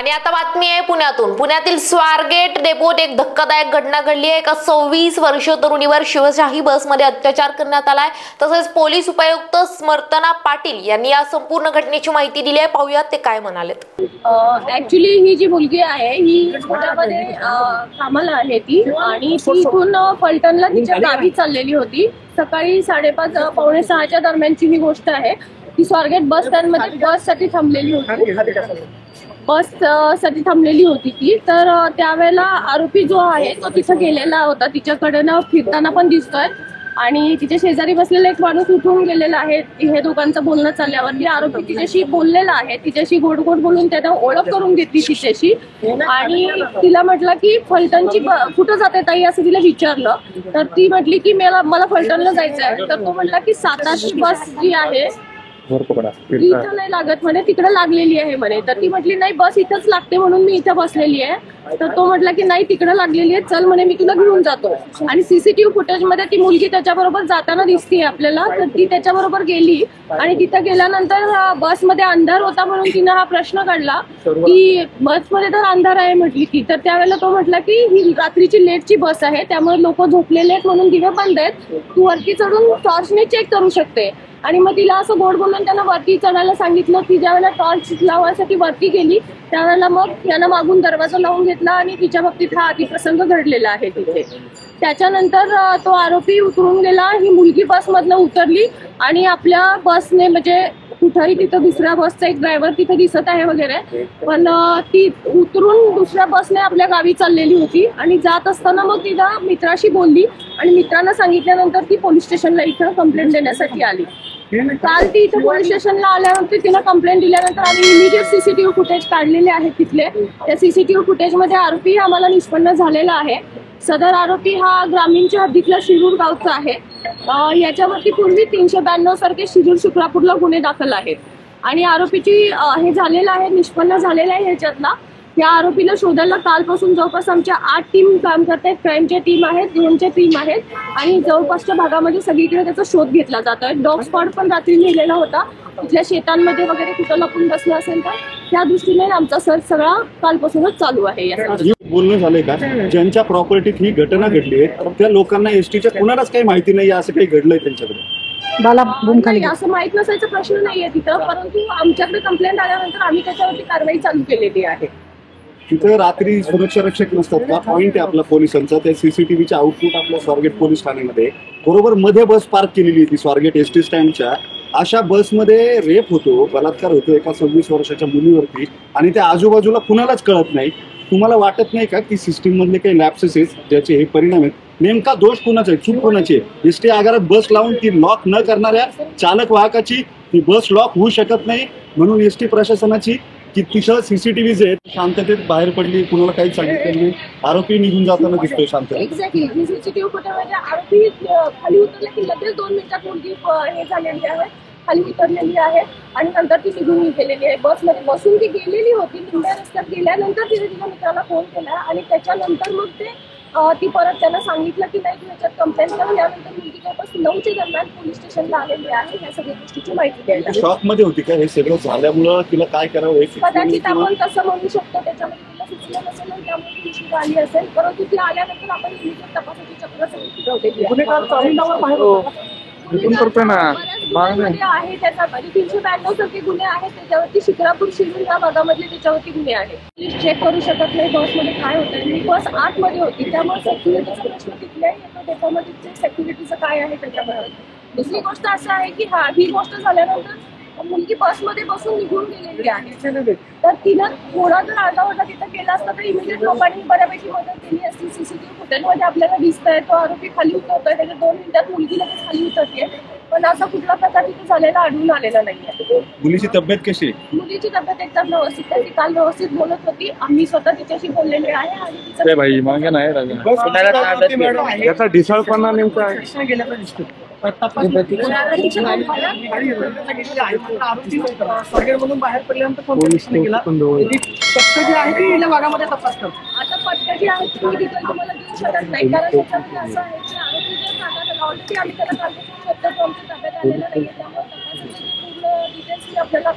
आणि आता बातमी आहे पुण्यातून। पुण्यातील स्वारगेट डेपोत एक धक्कादायक घटना घडली आहे। एका 26 वर्षीय तरुणीवर शिवशाही बसमध्ये अत्याचार करण्यात आलाय। तसेच पोलीस उपायुक्त स्मर्तना पाटील यांनी या संपूर्ण घटनेची माहिती दिली आहे। पाहूयात ते काय म्हणालेत। ऍक्च्युअली ही जी मुलगी आहे ही पुण्यामध्ये कामाला आहे ती, आणि ती इथून फलटणला तिच्या गावी चाललेली होती। सकाळी 5:30 पावणे 6च्या दरम्यानची ही गोष्ट आहे। ती स्वारगेट बस स्टँडमध्ये बससाठी थांबलेली होती ती। तर त्यावेळेला आरोपी जो आहे तो तिथे गेलेला होता, तिच्याकडनं फिरताना पण दिसतोय, आणि तिच्या शेजारी बसलेला एक माणूस उठून गेलेला आहे। हे दोघांचं बोलणं चालल्यावरती आरोपी तिच्याशी बोललेला आहे, तिच्याशी गोड गोड बोलून त्यानं ओळख करून घेतली तिच्याशी, आणि तिला म्हटलं की फलटणची कुठं जाते ताई असं तिला विचारलं। तर ती म्हटली की मला फलटणला जायचं आहे। तर तो म्हटला की 7-8 बस जी आहे इथं नाही लागत म्हणे, तिकडे लागलेली आहे म्हणे। तर ती म्हटली नाही, बस इथंच लागते म्हणून मी इथं बसलेली आहे। तर तो म्हटला की नाही, तिकडे लागलेली आहे, चल म्हणे मी तुला घेऊन जातो। आणि सीसीटीव्ही फुटेज मध्ये ती मुलगी त्याच्याबरोबर जाताना दिसते आपल्याला। तर ती त्याच्याबरोबर गेली, आणि तिथं गेल्यानंतर बसमध्ये अंधार होता म्हणून तिनं हा प्रश्न काढला की बसमध्ये तर अंधार आहे म्हटली की। तर त्यावेळेला तो म्हटला की ही रात्रीची लेटची बस आहे, त्यामुळे लोक झोपलेले आहेत म्हणून दिवे बंद आहेत, तू वरती चढून टॉर्चने चेक करू शकते। आणि मग तिला असं गोड बोलून त्यांना वरती चढायला सांगितलं। ती ज्यावेळेला टॉर्च लावायसाठी वरती गेली त्यावेळेला मग यानं मागून दरवाजा लावून घेतला, आणि तिच्या बाबतीत हा अतिप्रसंग घडलेला आहे तिथे। त्याच्यानंतर तो आरोपी उतरून गेला। ही मुलगी बसमधनं उतरली, आणि आपल्या बसने म्हणजे कुठेही तिथं दुसऱ्या बसचा एक ड्रायव्हर तिथे दिसत आहे वगैरे, पण ती उतरून दुसऱ्या बसने आपल्या गावी चाललेली होती। आणि जात असताना मग तिला मित्राशी बोलली, आणि मित्रांना सांगितल्यानंतर ती पोलीस स्टेशनला इथं कंप्लेंट देण्यासाठी आली। काल ती इथं पोलीस स्टेशनला आल्यानंतर तिनं कंप्लेंट दिल्यानंतर आम्ही इमिडिएट सीसीटीव्ही फुटेज काढलेले आहेत तिथले। त्या सीसीटीव्ही फुटेजमध्ये आरोपी आम्हाला निष्पन्न झालेला आहे। सदर आरोपी हा ग्रामीणच्या हद्दीतला शिरूर गावचा आहे। याच्यावरती पूर्वी 392 सारखे शिरूर शुक्रापूरला गुन्हे दाखल आहेत, आणि आरोपीची हे झालेलं आहे, निष्पन्न झालेला आहे ह्याच्यातला। या आरोपीला शोधायला कालपासून जवळपास आमच्या 8 टीम काम करत आहेत। क्राईमच्या टीम आहेत, ड्रोनच्या टीम आहेत, आणि जवळपासच्या भागामध्ये सगळीकडे त्याचा शोध घेतला जातोय। डॉग स्पॉट पण रात्री नेलेला होता, तिथल्या शेतांमध्ये वगैरे कुठं लपून बसलं असेल तर त्या दृष्टीने आमचा सर्च सगळा कालपासूनच चालू आहे। बोलणं झालंय का ज्यांच्या प्रॉपर्टीत ही घटना घडली आहे त्या लोकांना एसटीच्या कुणालाच काही माहिती नाही असं काही घडलंय त्यांच्याकडे? नाही, असं माहित नसायचा प्रश्न नाहीये तिथं, परंतु आमच्याकडे कंप्लेंट आल्यानंतर आम्ही त्याच्यावरती कारवाई चालू केलेली आहे। तिथं रात्री सुरक्षा रक्षक नसतात का? पॉईंट आहे आपला पोलिसांचा, त्या सीसीटीव्हीच्या आउटपुट आपल्या स्वारगेट पोलीस ठाण्यामध्ये बरोबर मध्ये बस पार्क केलेली होती स्वारगेट एसटी स्टँडच्या। अशा बसमध्ये रेप होतो, बलात्कार होतो एका 26 वर्षाच्या मुलीवरती, आणि त्या आजूबाजूला कुणालाच कळत नाही। तुम्हाला वाटत नाही का की सिस्टीम मधले काही लॅप्सेस आहेत ज्याचे हे परिणाम आहेत? नेमका दोष कोणाचा आहे, चूक कोणाची आहे? एसटी आगारात बस लावून ती लॉक न करणाऱ्या चालक वाहकाची ती बस लॉक होऊ शकत नाही, म्हणून एसटी प्रशासनाची की तिथं सीसीटीव्हीज आहेत शांततेत बाहेर पडली, कुणाला काही सांगितलं नाही, आरोपी निघून जाताना दिसतोय शांत। एक्झॅक्टली, सीसीटीव्ही फुटेजमध्ये आरोपी खाली उतरले की लगेच 2 मिनिटात मुलगी हे झालेली आहे, खाली उतरलेली आहे, आणि नंतर ती निघून गेलेली आहे। बसमध्ये बसून ती गेलेली होती, निंब्या रस्त्यात गेल्यानंतर तिने तिच्या मित्राला फोन केला, आणि त्याच्यानंतर मग ती परत त्यांना सांगितलं की नाही, तू याच्यात कंप्लेंट कर। यानंतर मुलगी जवळपास 9च्या दरम्यान पोलीस स्टेशनला आलेली आहे या सगळ्या गोष्टीची माहिती द्यायला। शॉक मध्ये होती का हे सगळं झाल्यामुळं? तिला काय करावं कदाचित आपण तसं म्हणू शकतो, त्याच्यामध्ये तिला सुचलं नसेल आणि त्यामुळे ती उशीर आली असेल, परंतु ती आल्यानंतर आपण इमिजिएट तपासाची चक्र सगळी फिरवलेली आहे। त्याचा 392 सारखे गुन्हे आहेत त्याच्यावरती, शिक्रापूर शिरूर या भागामधले त्याच्यावरती गुन्हे आहेत। पोलीस चेक करू शकत नाही बसमध्ये काय होतंय। मी बस 8 मध्ये होती, त्यामुळे सेक्युरिटीचा प्रश्न तिथल्याही येतो, त्याच्यामध्ये सेक्युरिटीचं काय आहे त्याच्याबरोबर। दुसरी गोष्ट असं आहे की ही गोष्ट झाल्यानंतर मुलगी बसमध्ये बसून निघून गेलेली आहे, तर तिनं थोडा जर आरडाओरडा तिथं केला असता तर इमिजिएट लोकांनी बऱ्यापैकी मदत केली असती। सीसीटीव्ही फुटेजमध्ये आपल्याला दिसतंय तो आरोपी खाली उतरतोय, त्याच्या 2 मिनिटात मुलगी लगेच खाली उतरते, पण असा कुठला प्रकार तिथे झालेला आढळून आलेला नाहीये। मुलीची तब्येत कशी आहे? मुलीची तब्येत एकदम व्यवस्थित आहे, ती काल व्यवस्थित बोलत होती, आम्ही स्वतः तिच्याशी बोललेले आहे, आणि याचा ढिसाळपणा नेमका मधून बाहेर पडल्यानंतर भागामध्ये तपास करतो। आता पट्ट्या जी आहेत ती डिटेल तुम्हाला देऊ शकत नाही, कारण त्याच्यामध्ये असं आहे की आरोपी जर सांगत ऑलरेडी आम्ही त्याला कालपासून शोधतो, आमच्या ताब्यात आलेला नाहीये, त्यामुळे तपासाची पूर्ण डिटेल्स आपल्याला